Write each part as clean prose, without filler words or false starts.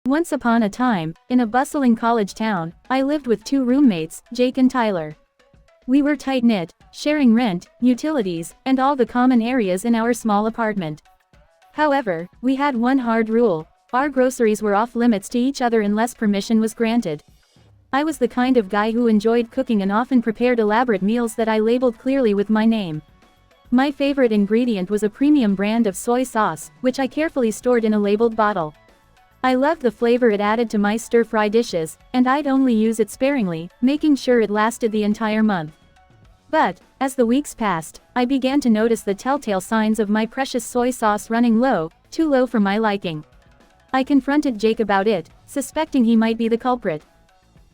Once upon a time, in a bustling college town, I lived with two roommates, Jake and Tyler. We were tight-knit, sharing rent, utilities, and all the common areas in our small apartment. However, we had one hard rule: our groceries were off-limits to each other unless permission was granted. I was the kind of guy who enjoyed cooking and often prepared elaborate meals that I labeled clearly with my name. My favorite ingredient was a premium brand of soy sauce, which I carefully stored in a labeled bottle. I loved the flavor it added to my stir-fry dishes, and I'd only use it sparingly, making sure it lasted the entire month. But, as the weeks passed, I began to notice the telltale signs of my precious soy sauce running low, too low for my liking. I confronted Jake about it, suspecting he might be the culprit.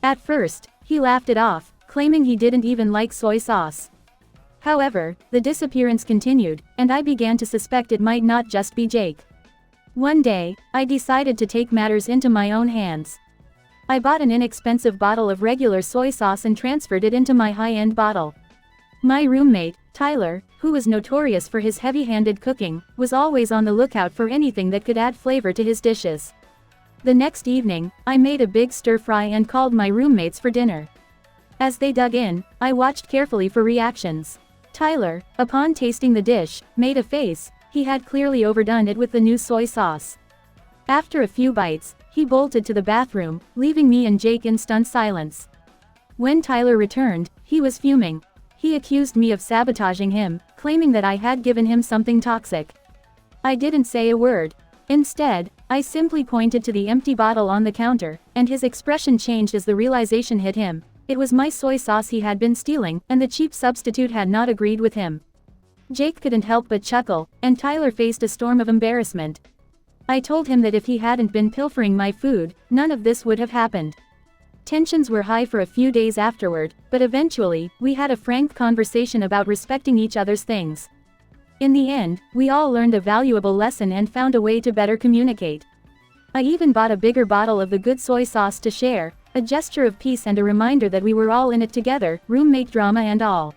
At first, he laughed it off, claiming he didn't even like soy sauce. However, the disappearance continued, and I began to suspect it might not just be Jake. One day, I decided to take matters into my own hands. I bought an inexpensive bottle of regular soy sauce and transferred it into my high-end bottle. My roommate, Tyler, who was notorious for his heavy-handed cooking, was always on the lookout for anything that could add flavor to his dishes. The next evening, I made a big stir-fry and called my roommates for dinner. As they dug in, I watched carefully for reactions. Tyler, upon tasting the dish, made a face. He had clearly overdone it with the new soy sauce. After a few bites, he bolted to the bathroom, leaving me and Jake in stunned silence. When Tyler returned, he was fuming. He accused me of sabotaging him, claiming that I had given him something toxic. I didn't say a word. Instead, I simply pointed to the empty bottle on the counter, and his expression changed as the realization hit him. It was my soy sauce he had been stealing, and the cheap substitute had not agreed with him. Jake couldn't help but chuckle, and Tyler faced a storm of embarrassment. I told him that if he hadn't been pilfering my food, none of this would have happened. Tensions were high for a few days afterward, but eventually, we had a frank conversation about respecting each other's things. In the end, we all learned a valuable lesson and found a way to better communicate. I even bought a bigger bottle of the good soy sauce to share, a gesture of peace and a reminder that we were all in it together, roommate drama and all.